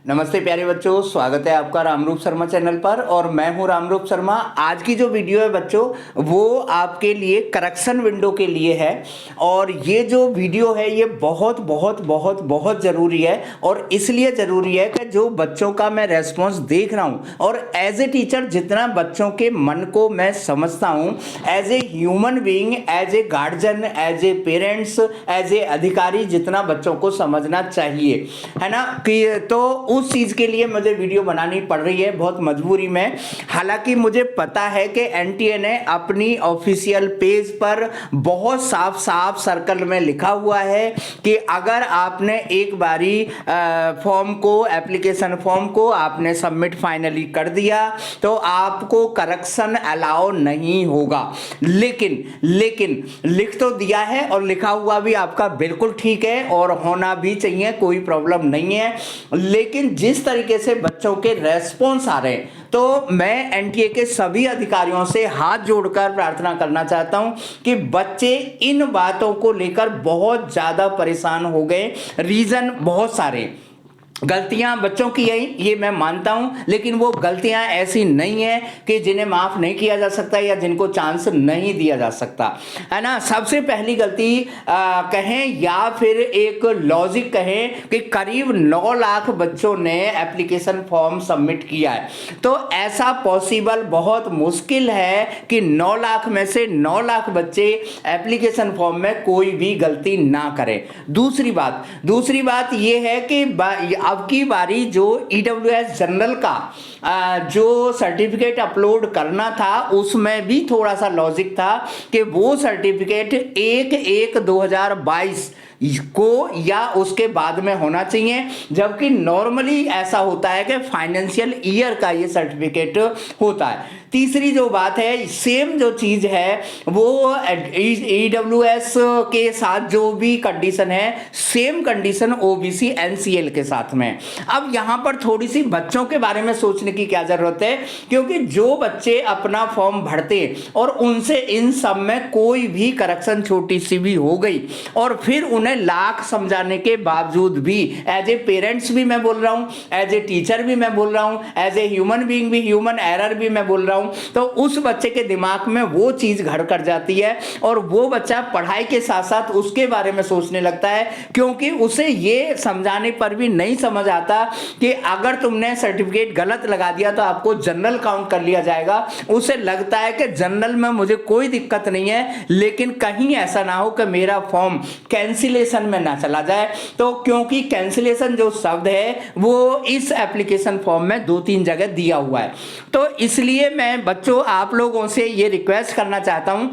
नमस्ते प्यारे बच्चों, स्वागत है आपका रामरूप शर्मा चैनल पर। और मैं हूं रामरूप शर्मा। आज की जो वीडियो है बच्चों, वो आपके लिए करेक्शन विंडो के लिए है। और ये जो वीडियो है ये बहुत बहुत बहुत बहुत ज़रूरी है। और इसलिए ज़रूरी है कि जो बच्चों का मैं रेस्पॉन्स देख रहा हूँ और एज ए टीचर जितना बच्चों के मन को मैं समझता हूँ, as a human being, as a guardian, as a parents, as a अधिकारी, जितना बच्चों को समझना चाहिए, है ना, कि तो उस चीज के लिए मुझे वीडियो बनानी पड़ रही है बहुत मजबूरी में। हालांकि मुझे पता है कि एनटीए ने अपनी ऑफिशियल पेज पर बहुत साफ साफ सर्कल में लिखा हुआ है कि अगर आपने एक बारी फॉर्म को, एप्लीकेशन फॉर्म को आपने सबमिट फाइनली कर दिया तो आपको करेक्शन अलाउ नहीं होगा। लेकिन लेकिन लिख तो दिया है और लिखा हुआ भी आपका बिल्कुल ठीक है और होना भी चाहिए, कोई प्रॉब्लम नहीं है। लेकिन जिस तरीके से बच्चों के रेस्पॉन्स आ रहे हैं, तो मैं एनटीए के सभी अधिकारियों से हाथ जोड़कर प्रार्थना करना चाहता हूं कि बच्चे इन बातों को लेकर बहुत ज्यादा परेशान हो गए। रीजन बहुत सारे, गलतियां बच्चों की यही, ये मैं मानता हूं, लेकिन वो गलतियां ऐसी नहीं है कि जिन्हें माफ नहीं किया जा सकता या जिनको चांस नहीं दिया जा सकता, है ना। सबसे पहली गलती कहें या फिर एक लॉजिक कहें कि करीब 9 लाख बच्चों ने एप्लीकेशन फॉर्म सबमिट किया है। तो ऐसा पॉसिबल बहुत मुश्किल है कि 9 लाख में से 9 लाख बच्चे एप्लीकेशन फॉर्म में कोई भी गलती ना करें। दूसरी बात ये है कि अब की बारी जो ईडब्ल्यूएस जनरल का जो सर्टिफिकेट अपलोड करना था, उसमें भी थोड़ा सा लॉजिक था कि वो सर्टिफिकेट 1/1/2022 को या उसके बाद में होना चाहिए, जबकि नॉर्मली ऐसा होता है कि फाइनेंशियल ईयर का ये सर्टिफिकेट होता है। तीसरी जो बात है, सेम जो चीज है वो ईडब्ल्यूएस के साथ जो भी कंडीशन है, सेम कंडीशन ओबीसी एनसीएल के साथ में। अब यहां पर थोड़ी सी बच्चों के बारे में सोचने की क्या जरूरत है, क्योंकि जो बच्चे अपना फॉर्म भरते और उनसे इन सब में कोई भी करेक्शन छोटी सी भी हो गई और फिर उन्हें लाख समझाने के बावजूद भी, एज ए पेरेंट्स भी मैं बोल रहा हूं, एज ए टीचर भी मैं बोल रहा हूं, एज ए ह्यूमन बीइंग भी, ह्यूमन एरर भी मैं बोल रहा हूं, तो उस बच्चे के दिमाग में वो चीज घर कर जाती है और वो बच्चा पढ़ाई के साथ साथ उसके बारे में सोचने लगता है, क्योंकि उसे ये समझाने पर भी नहीं समझ आता कि अगर तुमने सर्टिफिकेट गलत लगा दिया तो आपको जनरल काउंट कर लिया जाएगा। उसे लगता है कि जनरल में मुझे कोई दिक्कत नहीं है, लेकिन कहीं ऐसा ना हो कि मेरा फॉर्म कैंसिलेशन में ना चला जाए। तो क्योंकि कैंसिलेशन जो शब्द है वो इस एप्लीकेशन फॉर्म में 2-3 जगह दिया हुआ है, तो इसलिए मैं बच्चों आप लोगों से ये रिक्वेस्ट करना चाहता हूं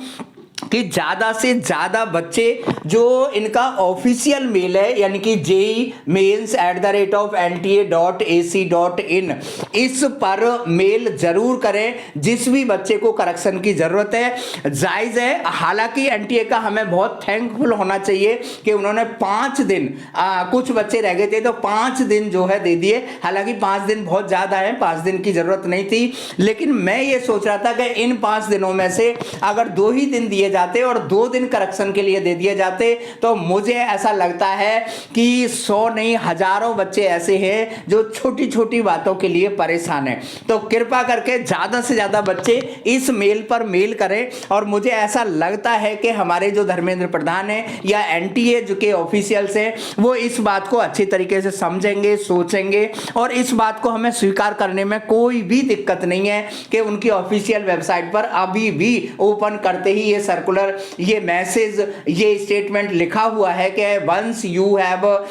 कि ज्यादा से ज्यादा बच्चे जो इनका ऑफिशियल मेल है, यानी कि jemails@nta.ac.in, इस पर मेल जरूर करें जिस भी बच्चे को करेक्शन की जरूरत है। जायज है, हालांकि एनटीए का हमें बहुत थैंकफुल होना चाहिए कि उन्होंने 5 दिन, कुछ बच्चे रह गए थे तो 5 दिन जो है दे दिए। हालांकि 5 दिन बहुत ज्यादा है, 5 दिन की जरूरत नहीं थी, लेकिन मैं ये सोच रहा था कि इन 5 दिनों में से अगर 2 ही दिन दिए जाते और 2 दिन करेक्शन के लिए दे दिए जाते, तो मुझे ऐसा लगता है कि 100 नहीं हजारों बच्चे ऐसे हैं जो छोटी छोटी बातों के लिए परेशान हैं। तो कृपा करके ज्यादा से ज्यादा बच्चे इस मेल पर मेल करें। और मुझे ऐसा लगता है कि हमारे जो धर्मेंद्र प्रधान है या एनटीए जो के ऑफिशियल्स हैं, वो इस बात को अच्छी तरीके से समझेंगे, सोचेंगे और इस बात को हमें स्वीकार करने में कोई भी दिक्कत नहीं है कि उनकी ऑफिशियल वेबसाइट पर अभी भी ओपन करते ही ये सर्कुलर, ये मैसेज, ये स्टेटमेंट लिखा हुआ है कि once you have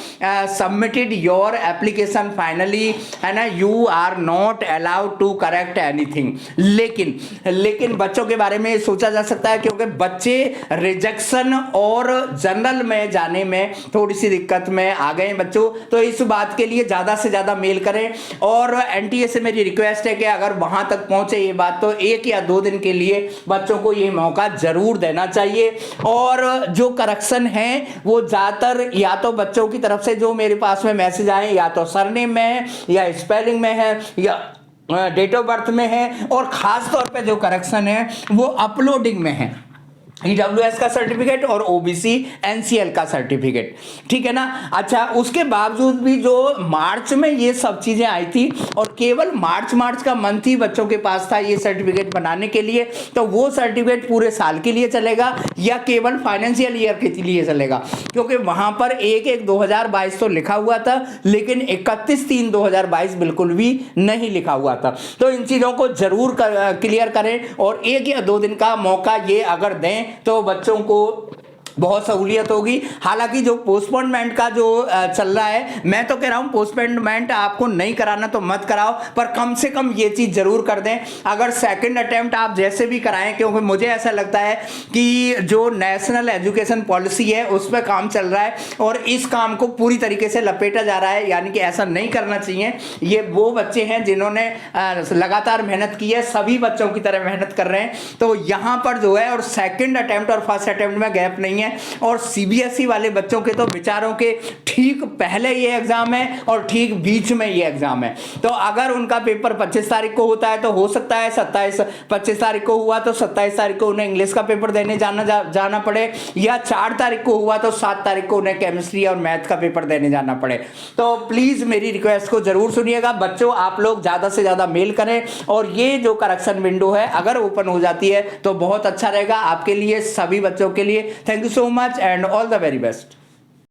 submitted your application finally, है ना, you are not allowed to correct anything. लेकिन बच्चों के बारे में सोचा जा सकता है, क्योंकि बच्चे रिजेक्शन और जनरल में जाने में थोड़ी सी दिक्कत में आ गए बच्चों। तो इस बात के लिए ज्यादा से ज्यादा मेल करें और एनटीए से मेरी रिक्वेस्ट है कि अगर वहां तक पहुंचे ये बात, तो 1 या 2 दिन के लिए बच्चों को ये मौका जरूर देना चाहिए। और जो करेक्शन है वो ज्यादातर या तो बच्चों की तरफ से जो मेरे पास में मैसेज आए, या तो सरनेम में है या स्पेलिंग में है या डेट ऑफ बर्थ में है, और खास तौर पे जो करेक्शन है वो अपलोडिंग में है। ईडब्ल्यूएस का सर्टिफिकेट और ओबीसी एनसीएल का सर्टिफिकेट, ठीक है ना। अच्छा, उसके बावजूद भी जो मार्च में ये सब चीजें आई थी और केवल मार्च का मंथ ही बच्चों के पास था ये सर्टिफिकेट बनाने के लिए, तो वो सर्टिफिकेट पूरे साल के लिए चलेगा या केवल फाइनेंशियल ईयर के लिए चलेगा? क्योंकि वहां पर 1/1/2022 तो लिखा हुआ था, लेकिन 31/3/2022 बिल्कुल भी नहीं लिखा हुआ था। तो इन चीजों को जरूर क्लियर करें और 1 या 2 दिन का मौका ये अगर दें तो बच्चों को बहुत सहूलियत होगी। हालांकि जो पोस्टपोनमेंट का जो चल रहा है, मैं तो कह रहा हूं पोस्टपोनमेंट आपको नहीं कराना तो मत कराओ, पर कम से कम ये चीज जरूर कर दें। अगर सेकंड अटेम्प्ट आप जैसे भी कराएं, क्योंकि मुझे ऐसा लगता है कि जो नेशनल एजुकेशन पॉलिसी है उस पर काम चल रहा है और इस काम को पूरी तरीके से लपेटा जा रहा है, यानी कि ऐसा नहीं करना चाहिए। ये वो बच्चे हैं जिन्होंने लगातार मेहनत की है, सभी बच्चों की तरह मेहनत कर रहे हैं, तो यहां पर जो है और सेकंड अटेम्प्ट और फर्स्ट अटेम्प्ट में गैप नहीं है। और सीबीएसई वाले बच्चों के तो विचारों के ठीक पहले ये एग्जाम है और ठीक बीच में ये एग्जाम है। तो अगर उनका पेपर 25 तारीख को होता है तो हो सकता है 25 तारीख को हुआ तो 27 तारीख को उन्हें इंग्लिश का पेपर देने जाना पड़े, या 4 तारीख को हुआ तो 7 तारीख को उन्हें केमिस्ट्री और मैथ का पेपर देने जाना पड़े। तो प्लीज मेरी रिक्वेस्ट को जरूर सुनिएगा बच्चों, आप लोग ज्यादा से ज्यादा मेल करें और ये जो करेक्शन विंडो है अगर ओपन हो जाती है तो बहुत अच्छा रहेगा आपके लिए, सभी बच्चों के लिए। Thank you so much and all the very best.